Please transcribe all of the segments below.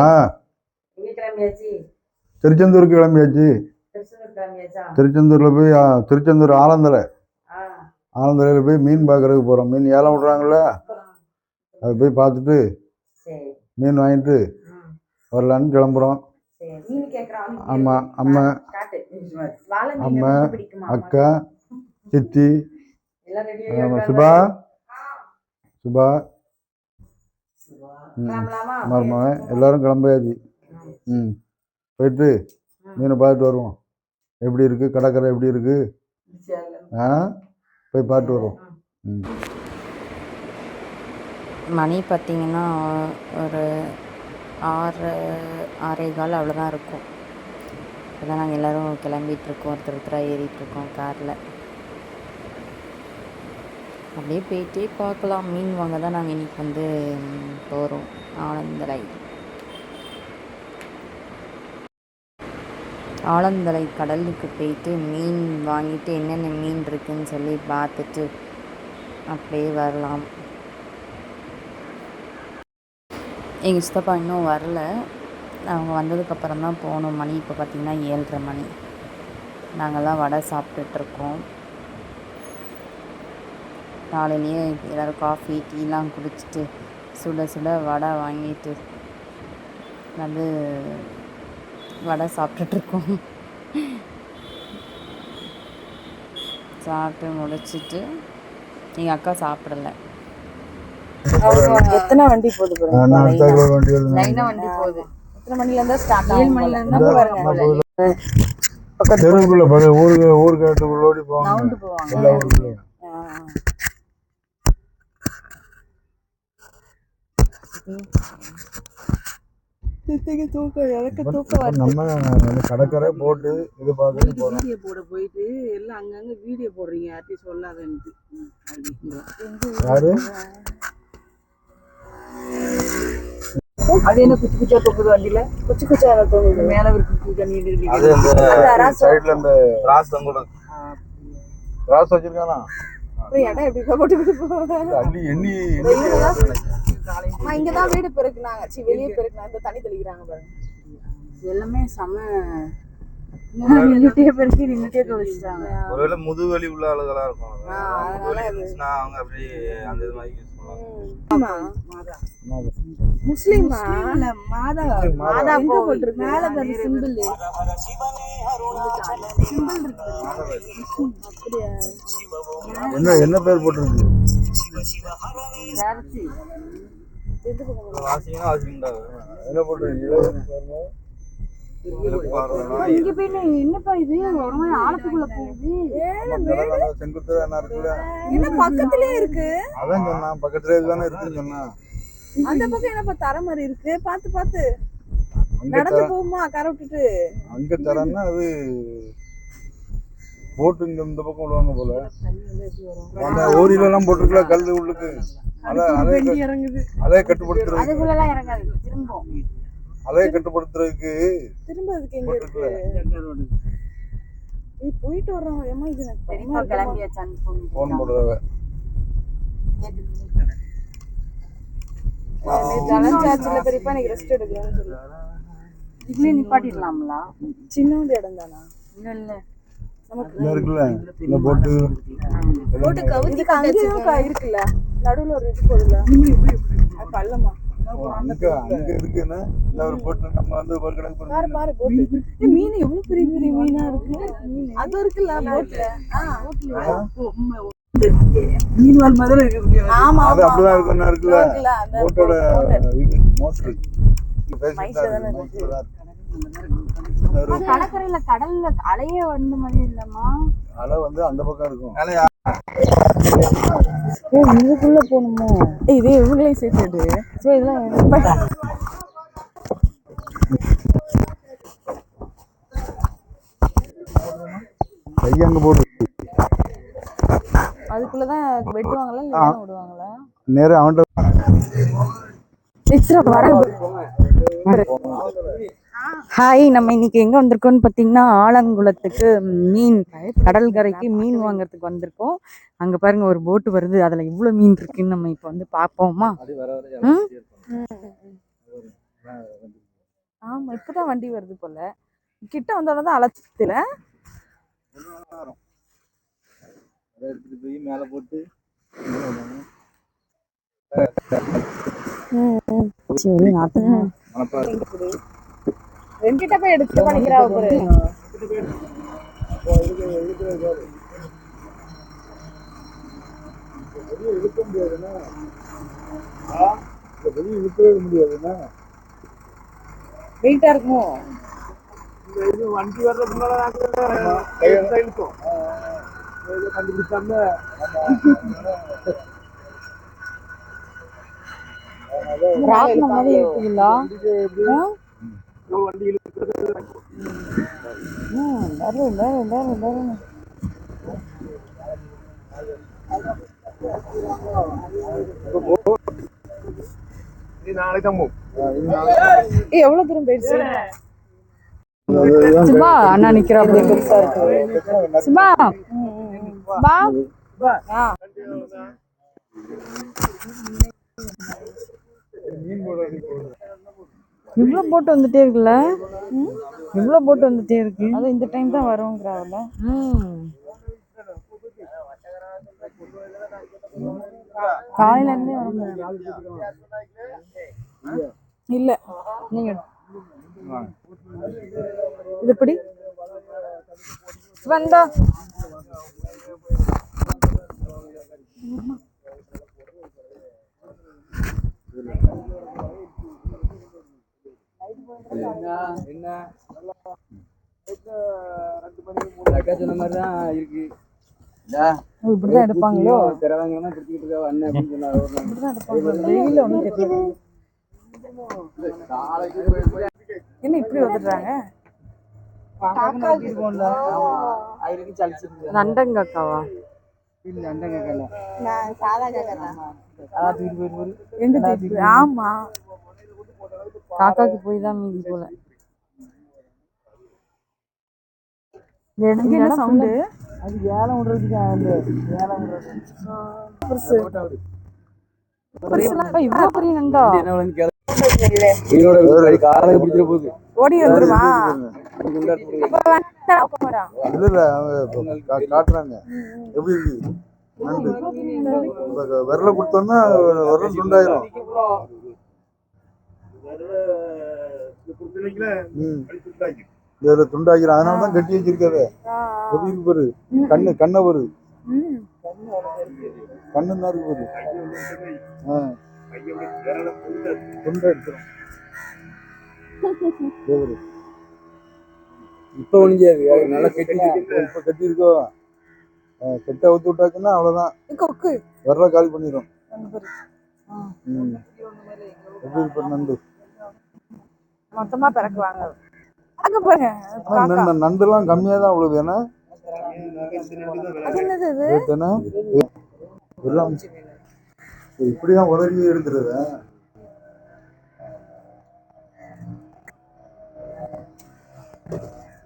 ஆ திருச்செந்தூருக்கு கிளம்பியாச்சு. திருச்செந்தூரில் போய் திருச்செந்தூர் ஆலந்தரையில் போய் மீன் பார்க்கறதுக்கு போகிறோம். மீன் ஏலம் விட்றாங்கள, அதை போய் பார்த்துட்டு மீன் வாங்கிட்டு வரலான்னு கிளம்புறோம். ஆமாம், அம்மா அம்மா அக்கா சித்தி சுபா சுபா மருமகன் எல்லாரும் கிளம்பியாச்சு. போயிட்டு மீனை பார்த்துட்டு வருவோம். எப்படி இருக்கு கடற்கரை, எப்படி இருக்கு போய் பார்த்துட்டு வருவோம். மணி பார்த்திங்கன்னா ஒரு 6:15 அவ்வளோதான் இருக்கும். இப்போதான் நாங்கள் எல்லோரும் கிளம்பிகிட்ருக்கோம். ஒருத்தராக ஏறிட்டுருக்கோம் காரில். அப்படியே போயிட்டே பார்க்கலாம். மீன் வாங்க தான் நாங்கள் இன்றைக்கி போகிறோம். ஆலந்தலை கடலுக்கு போயிட்டு மீன் வாங்கிட்டு என்னென்ன மீன் இருக்குதுன்னு சொல்லி பார்த்துட்டு அப்படியே வரலாம். எங்கள் சித்தப்பா இன்னும் வரல. அவங்க வந்ததுக்கப்புறம் தான் போகணும். மணி இப்போ பார்த்திங்கன்னா 7:30 மணி. நாங்கள்லாம் வடை சாப்பிட்டுட்ருக்கோம். காலையிலேயே எல்லோரும் காஃபி டீலாம் குடிச்சிட்டு சுட சுட வடை வாங்கிட்டு வடை சாப்பிட்டுட்ருக்கோம். சாப்பிட்டு முடிச்சிட்டு எங்கள் அக்கா சாப்பிடல. எத்தனை வண்டி போகுது லைனா வண்டி போகுது. எத்தனை மணிலேருந்து ஸ்டார்ட்? 7 மணிலேருந்து தெருவுக்குள்ள ஊருக்கு ஓடி போவாங்க எல்லா ஊருக்குள்ளேயும். நம்ம கடற்கரை போட்டு இது பார்த்துட்டு வீடியோ போட போயிட்டு எல்லாம் அங்கங்க வீடியோ போடுறீங்க. யார்ட்டையும் சொல்லாதன்ட்டு. யாரு அது என்ன குச்சி குச்சா தொங்குது வண்டியில? குச்சி குச்சா தொங்குது மேல இருக்கு தண்ணி. சைடுல இந்த கிராஸ் வச்சிருக்கானா? இடம் எப்படி போட்டு அள்ளி எண்ணி இங்கதான் வீடு பெருக்குனாங்க. வெளியே பெருக்குனாங்க. இந்த தண்ணி தெளிக்கிறாங்க பாருங்க. எல்லாமே செம நின்னுட்டே பெருக்கி நின்னுட்டே தொழிச்சிட்டாங்க. ஒருவேளை முதுவலி உள்ள ஆளுகளா இருக்கும். அவங்க அப்படி அந்த இது மாதிரி யூஸ் பண்ணுவாங்க. முஸ்லிமா மாதா மாதா போட்டு மேல பாரு சிம்பிள் இருக்கு. என்ன பேர் போட்டிருக்கு? என்ன போட்டிருக்கு? என்னப்பா இது ஆழத்துக்குள்ள போகுது. என்ன பக்கத்திலே இருக்கு? அதான் சொன்னா பக்கத்திலே தானே இருக்குன்னு சொன்னா. அந்த பக்கம் என்னப்பா தர மாதிரி இருக்கு? பாத்து பாத்து நடந்து போகுமா கரை விட்டுட்டு? அங்க தரன்னா அது போட்டு இந்த பக்கம் விடுவாங்க போல. அந்த ஓரியில எல்லாம் போட்டுருக்கல கல்லு உள்ளுக்கு. அதே கட்டுப்படுத்துறது. அதுக்குள்ள இறங்காது திரும்ப. அதே கட்டுப்படுத்துறதுக்கு திரும்ப அதுக்கு எங்க இருக்கு? போயிட்டு வர்றோம். ஏமா இது எனக்கு தெரியுமா? கிளம்பியாச்சான்னு போன் போடுறவ ஜலஞ்சாச்சில பெரியப்பா எனக்கு ரெஸ்ட் எடுக்கலாம்னு சொல்லு. இதுலயே நிப்பாட்டிடலாம்ல? சின்னோண்டு இடம் தானா? இல்ல நமக்கு இருக்குல்ல இந்த போட்டு கவுதி அங்கேயும் இருக்குல்ல. நடுவுல ஒரு இது போடுல அது பள்ளமா அங்க இருக்குன்னா ஒரு போட்டு நம்ம வந்து ஒரு கணக்கு பாரு பாரு போட்டு. மீன் எவ்வளவு பெரிய பெரிய மீனா இருக்கு. அது இருக்குல்ல போட்ல. மீன்வால் மாதிரி இருக்கு. ஆமா அது அப்படிதான் இருக்குன்னா இருக்குல்ல போட்டோட இது மோட்டர் கடற்கரையில கடல்ல அலையே வந்த மாதிரி இல்லம்மா. அலை வந்து அந்த பக்கம் இருக்கும். இதுக்குள்ள போகணுமோ? இது இவங்களையும் சேர்த்துடு. கையங்க போட்டு அதுக்குள்ளதான் வெட்டுவாங்களா இல்ல விடுவாங்களா? நேரா அவன்கிட்ட ஹாய், நம்ம இன்னைக்கு எங்கே வந்திருக்கோம்னு பார்த்தீங்கன்னா ஆலங்குளத்துக்கு கடற்கரைக்கு மீன் வாங்குறதுக்கு வந்திருக்கோம். அங்கே பாருங்க ஒரு போட்டு வருது, அதில் இவ்வளோ மீன் இருக்குன்னு நம்ம இப்போ வந்து பார்ப்போமா? ஆமா இப்பதான் வண்டி வருது போல. கிட்ட வந்தோட தான் அழைச்சில. அதை எடுத்துட்டு போய் மேலே போட்டு சரி நாத்தமா மணப்பாறை ரெண்டுகிட்ட போய் எடுத்து பண்ணிக்கிறா பாரு. இழுக்க முடியாதுன்னா வெளியே இழுக்கவே முடியாதுன்னா வெயிட்டா இருக்குமோ? வண்டி வர்றதுக்கு இழுக்கும் கண்டுபிடிச்சாங்க. ராட்ன மாதிரி இருக்குங்களா? வண்டி இழுக்கிறது நாளைக்கு தான் போகும். எவ்வளவு தூரம் போயிடுச்சு? சுபா அண்ணா நிக்கிறாப்ல பெருசா இருக்கு. சுபா சுபா இவ்வளவு போட்டு வந்துட்டே இருக்குல்ல. இவ்வளவு போட்டு வந்துட்டே இருக்கு. அது இந்த டைம் தான் வரும்ங்கறாவல. காலையில இருந்தே வரும். இல்ல நீங்க இது எப்படி வந்தா என்ன சொன்ன மாதிரி தான் இருக்கு. இப்படிதான் எடுப்பாங்களோ? திறவாங்கன்னா பிடிச்சிக்கிட்டு இருக்கா அண்ணன் அப்படின்னு சொன்னாரு. இப்படிதான் எடுப்பாங்க. வெயில ஒண்ணும் தெரியல. என்ன இப்படி வந்துடுறாங்க? நண்டங்காக்காவா? ஆமா காக்காக்கு போய் தான் மீதி போல. என்ன சவுண்டு? அது ஏலம் விடுறதுக்கு இவ்வளவு பெரிய நண்டா? ஓடி வந்துருமா? காட்டுறாங்க எப்படி இருக்கு நண்டு. விரல கொடுத்தோம்னா விரல் துண்டாயிரும். இதுல துண்டாக்கிறோம். அதனாலதான் கட்டி வச்சிருக்காரு. எப்படி இருக்கு பாரு. கண்ணை பாரு. கண்ணு தான் இருக்கு பாரு. துண்டை எடுத்துரும். இப்ப ஒழிஞ்சாது நல்லா கட்டி இப்ப கட்டி இருக்கோ. கெட்ட அவுத்து விட்டாச்சுன்னா அவ்வளவுதான். விரல காலி பண்ணிடும். எப்படி இருப்ப நண்டு மொத்தமா பிறக்குவாங்க. அங்க பாருங்க நண்டுலாம் கம்மியா தான் அவ்வளவு. ஏன்னா இப்படிதான் உதவி எடுத்துருத.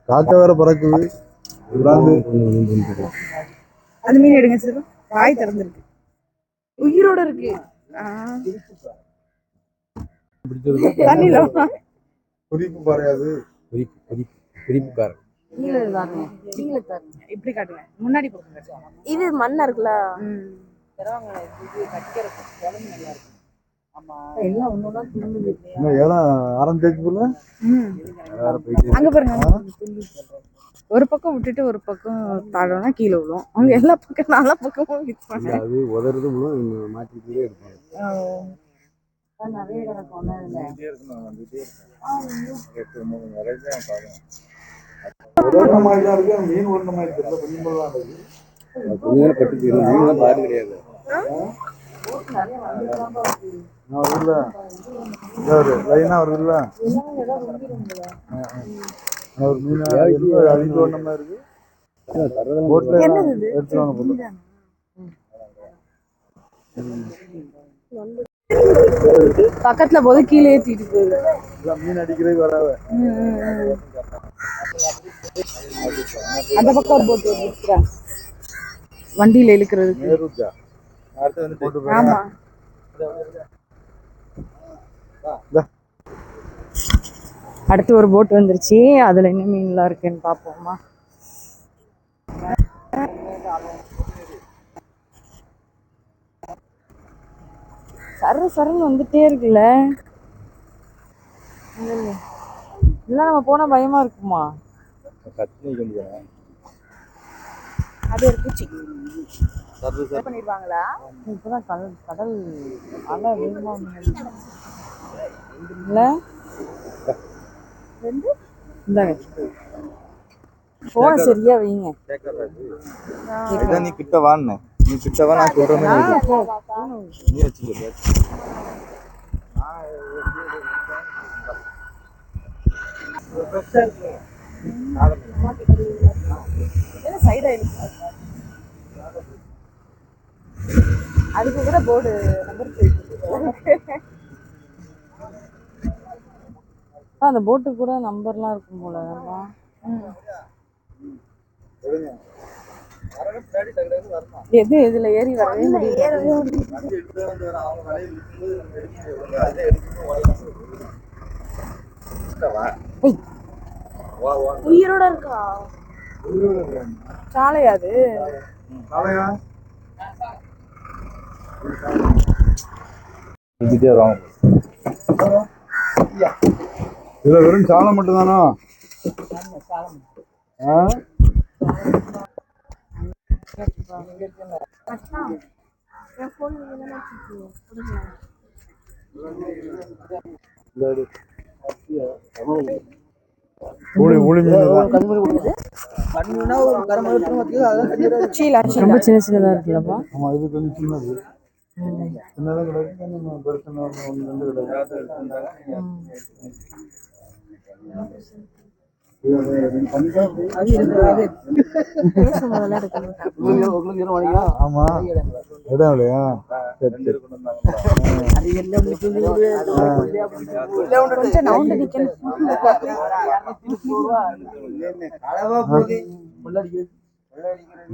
காக்கா வேற பறக்குது. அது மீன் எடுங்க சார். வாய் திறந்துருக்கு. உயிரோட இருக்கு. தண்ணில குறிப்பு பாறையாது. குறிப்பு பாரு. இப்படி காட்டுங்க. முன்னாடி போடுங்க. இது மண்ணா இருக்குல்ல. எல்லாம் ஒன்னொன்னா துள்ளுது. அங்க பாருங்க. ஒரு பக்கம் விட்டுட்டு ஒரு பக்கம் தாழனா கீழே விழும். அவங்க எல்லா பக்கம் நாலா பக்கமும் மிக்ஸ் பண்ணாங்க. அது உதறது மாட்டிக்கிட்டே இருப்பாங்க. நிறைய கிடக்கும். மீன் ஒண்ணு மாதிரி தெரியல. கொஞ்ச நேரம் பட்டு மீன் பாரு கிடையாது. லைனா வருதுல்ல. ஒரு மீன் அழிந்து வந்த மாதிரி இருக்கு. எடுத்துருவாங்க. பக்கத்துல போது கீழே ஏத்திட்டு போகுது. மீன் அடிக்கிறது வராது. அந்த பக்கம் போட்டு வண்டியில இழுக்கிறது. ஆமா அடுத்து ஒரு போட் வந்துருச்சு. அதில் என்ன மீன்லாம் இருக்குன்னு பார்ப்போமா. சருன்னு வந்துட்டே இருக்குல்ல. இதெல்லாம் நம்ம போனால் பயமாக இருக்குமா? அது ஒரு பூச்சி பண்ணிடுவாங்களா? இப்போதான் கடல் அலை வேகமாக இல்லை. இந்தாங்க போன சரியா வைங்க. நீ கிட்ட வான்னு நீ கிட்ட வா, நான் சொல்ற மாதிரி நீ வச்சுக்க. அதுக்கு கூட போர்டு நம்பர் அந்த போட்டு கூட நம்பர்லாம் இருக்கும் போல. எது இதுல ஏறி வரவே முடியாது. உயிரோட இருக்கா? சாலையா அது? இதுல வெறும் சாலை மட்டும்தானா? ரொம்ப சின்ன சின்னதா இருக்குல்லப்பா. ஆமா, இது கொஞ்சம் சின்னது. சின்னதான் கிடைக்கும், பெருசு ஒன்று ரெண்டு கிடைக்கும். ஆமா, இடம் இல்லையா? சரி சரி.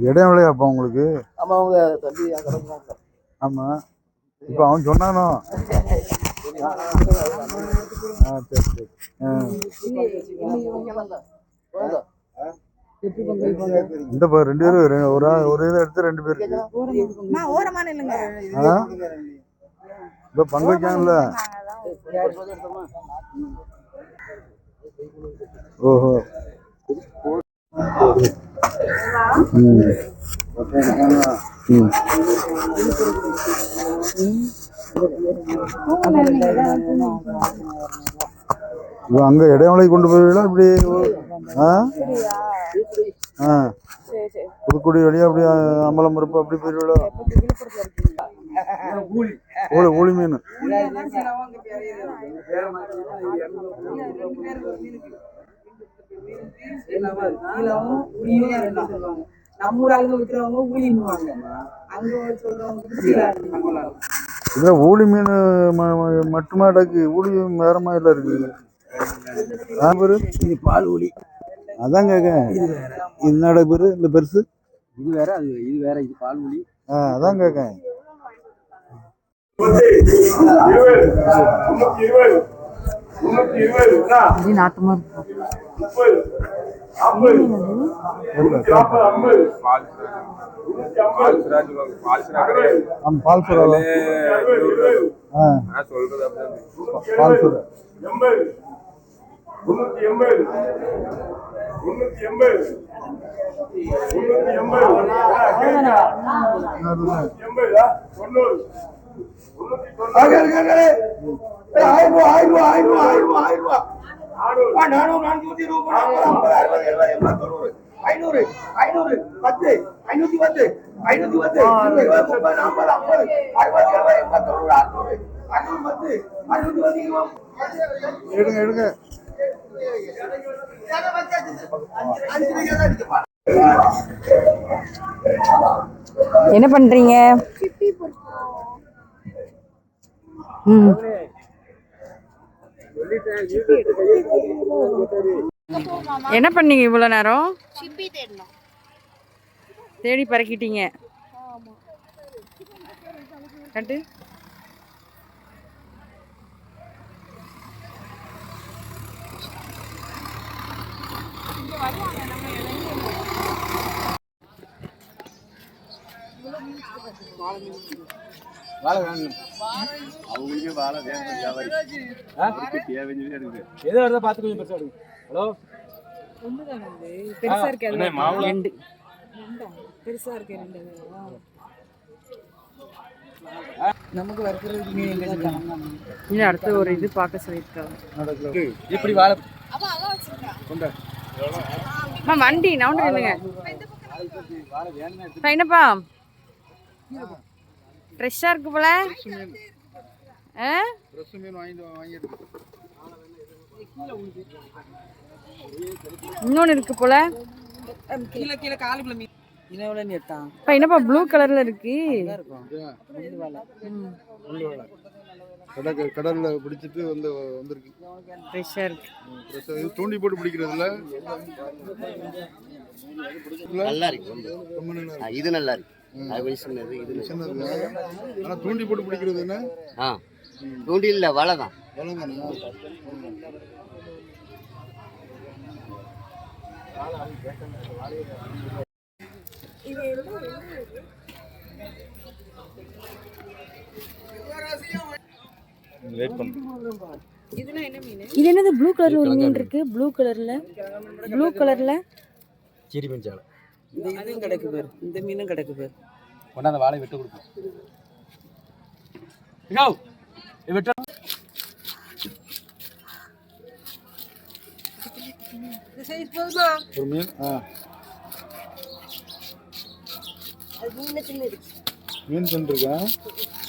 இடம் இல்லையாப்பா உங்களுக்கு? ஆமா, இப்ப அவன் சொன்னானோ. சரி சரி. இந்த பாரு, 2 பேரும் ஒரு இதை எடுத்து 2 பேருக்கு இப்ப பங்கு வைக்காங்கல்ல. ஓஹோ. அங்க இடைமலை கொண்டு போய்விடலாம் இப்படி. புதுக்குடி வழியா அப்படி அம்பலம் இருப்ப அப்படி போயிடுவிடும். ஊழி மீன். இதுல ஊழி மீன் மட்டுமா இருக்கு? ஊழி வேற மாதிரி இருக்கு. பால் ஊழி. அதான் கேட்க. என்னோட பேரு இந்த பெருசு இது வேற, இது வேற, இது பால் ஊழி. அதான் கேட்க. நாட்டமா பால் சுறா. பால் சுறா 380. எடுங்க. என்ன பண்றீங்க? என்ன பண்ணீங்க இவ்வளோ நேரம்? தேடி பறக்கிட்டீங்க. கட்டு. வாழை வேணும் அவங்களுக்கே வாழை வேணும் வியாபாரி தேவையே இருக்குது எதோ வருதா பார்த்து கொஞ்சம் பெருசாக எடுங்க. ஹலோ பெருசா இருக்கு அண்ணே, மாவுளம். ரெண்டு பெருசா இருக்கு ரெண்டு நமக்கு வறுக்கிறது மீன் எங்கே இன்னும் அடுத்து ஒரு இது பார்க்க சொல்லியிருக்காங்க. நடக்குது இப்படி வாழை கொண்ட அம்மா வண்டி நவுண்டு இல்லைங்க என்னப்பா ஃப்ரெஷ்ஷாக இருக்கு போல. ஆ ஃப்ரெஷ் மீன் வாங்கிட்டு இன்னொன்று இருக்கு போல. கீழே கீழே காலுக்குள்ள மீன் இனவுல நேத்தான் இப்போ என்னப்பா ப்ளூ கலர்ல இருக்கு. கடல்ல பிடிச்சிட்டு வந்திருக்கு ஃப்ரெஷ்ஷாக இருக்கு. இது தூண்டி போட்டு பிடிக்கிறதுல நல்லா இருக்கு ரொம்ப நல்லா இருக்கு. இது நல்லா இருக்கு அது கொஞ்சம் சின்னது இது சின்னது ஆனா தூண்டி போட்டு பிடிக்கிறது என்ன ஆ தூண்டி இல்லை வலை தான் வளங்கண்ணா வெயிட் பண்ணு இது என்னது ப்ளூ கலர்ல ஒரு மீன் இருக்கு. ப்ளூ கலர்ல சீரி மீன் சாலை இந்த இதுவும் கிடக்கு பேர் இந்த மீனும் கிடக்கு பேர் கொண்டாந்து வாழை வெட்ட கொடுப்போம். வெட்ட ஒரு மீன் மீன் தின்றுருக்கேன்.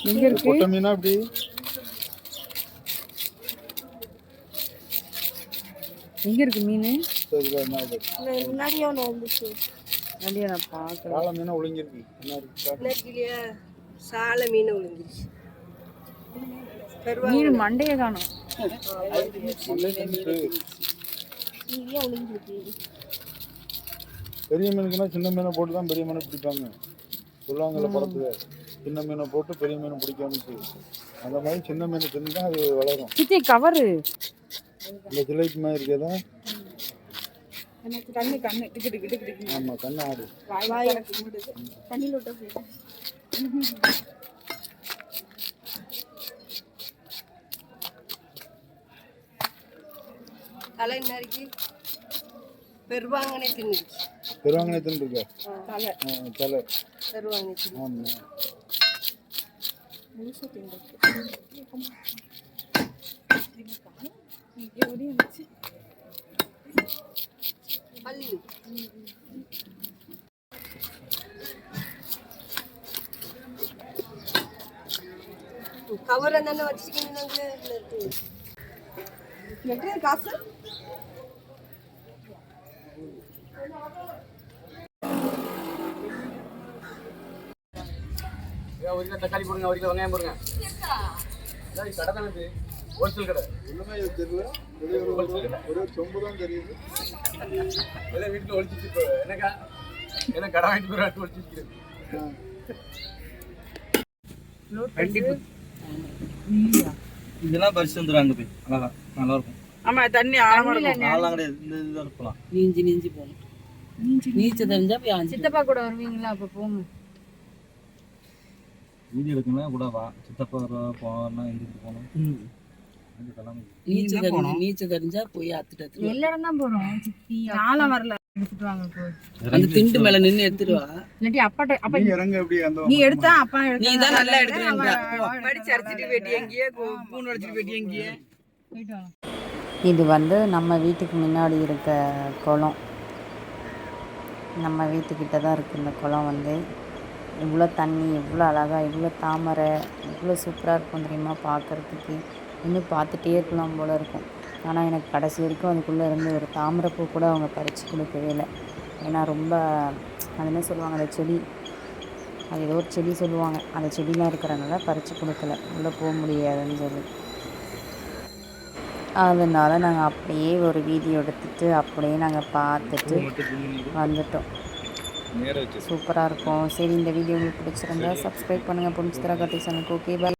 எங்க இருக்கு? பொட்டை மீனா அப்படி எங்க இருக்கு மீன்? முன்னாடியே ஒன்று வந்துச்சு. அப்படியே நான் பார்க்கல. வாழை மீனா ஒழுங்கிருக்கு என்ன இருக்கு சாலை மீன் விழுந்துருச்சு. மீன் மண்டையை காணும். பெரிய மீனுக்குன்னா சின்ன மீனை போட்டு தான் பெரிய மீனை பிடிப்பாங்க சொல்லுவாங்கல்ல படத்துல. சின்ன மீனை போட்டு பெரிய மீனை பிடிக்காமட்டு அந்த மாதிரி சின்ன மீனை தின்னு தான் அது வளரும். சித்தி கவரு இந்த ஜிலேபி மாதிரி இருக்கதா கண்ணு கண்ணு டிக்கு டிக்கு டிக்கு டிக்கு. ஆமா கண்ணு ஆடு வாய் தண்ணியில் விட்ட போயிடும். தலை நறுக்கி பெருவாங்கனே தின்னுச்சு. பெருவாங்கனே தின்னுருக்க தலை தலை பெருவாங்கனே தின்னு ஆமா முழுசா தின்னுச்சு. பல்லு கவர் என்னென்ன வச்சுருக்கீங்க காசு ஒரு கிலோ தக்காளி போடுங்க, ஒரு கிலோ வெங்காயம் போடுங்க. கடை தானே இது, ஹோல்சேல் கடை. ஒண்ணுமே இது தெரியல ஒரே சொம்பு தான் தெரியுது. எல்லாம் வீட்டுல ஒழிச்சிட்டு இப்போ என்னக்கா என்ன கடை வாங்கிட்டு போய் ஒழிச்சிருக்கிறது. இதெல்லாம் பரிசு வந்துடும் போய் அழகா நல்லா இருக்கும். ஆமா தண்ணி ஆழமா இருக்கும். ஆளாம் கிடையாது, இந்த இதுதான் இருக்கலாம். நீஞ்சி போகணும். நீச்ச தெரிஞ்சா போய் ஆஞ்சி. சித்தப்பா கூட வருவீங்களா? அப்போ போங்க. வீடியோ எடுக்கணும் கூட வா. சித்தப்பா போனா எங்கிட்டு போகணும். நீச்ச தெரிஞ்சா போய் ஆத்துட்டு எல்லாரும் தான் போறோம். சித்தி ஆளம் வரல. எடுத்துட்டு வாங்க போய். அந்த திண்டு மேல நின்னு எடுத்துட்டு வா. இல்லாட்டி அப்பாட்ட அப்பா நீ இறங்க எப்படி அந்த நீ எடுத்தா அப்பா நீ தான் நல்லா எடுத்துறேன்றா. படிச்சு அடிச்சிட்டு வெட்டி எங்கேயே பூன் அடிச்சிட்டு வெட்டி எங்கேயே. இது வந்து நம்ம வீட்டுக்கு முன்னாடி இருக்க குளம். நம்ம வீட்டுக்கிட்ட தான் இருக்குது இந்த குளம். வந்து இவ்வளோ தண்ணி, இவ்வளோ அழகாக, இவ்வளோ தாமரை, இவ்வளோ சூப்பராக இருக்கும் தெரியுமா பார்க்குறதுக்கு. இன்னும் பார்த்துட்டே இருக்கலாம் போல் இருக்கும். ஆனால் எனக்கு கடைசி வரைக்கும் அதுக்குள்ளே இருந்து ஒரு தாமரைப்பூ கூட அவங்க பறித்து கொடுக்கவே இல்லை. ஏன்னா ரொம்ப அது என்ன சொல்லுவாங்க, அந்த செடி, அது ஏதோ ஒரு செடி சொல்லுவாங்க, அந்த செடிலாம் இருக்கிறனால பறித்து கொடுக்கல, உள்ளே போக முடியாதுன்னு சொல்லி. அதனால் நாங்கள் அப்படியே ஒரு வீடியோ எடுத்துகிட்டு அப்படியே நாங்கள் பார்த்துட்டு வந்துட்டோம். சூப்பராக இருக்கும். சரி, இந்த வீடியோ உங்களுக்கு பிடிச்சிருந்தா சப்ஸ்கிரைப் பண்ணுங்கள். பிடிச்சிதரா கட்டி சேனலுக்கு. ஓகே, பாய்.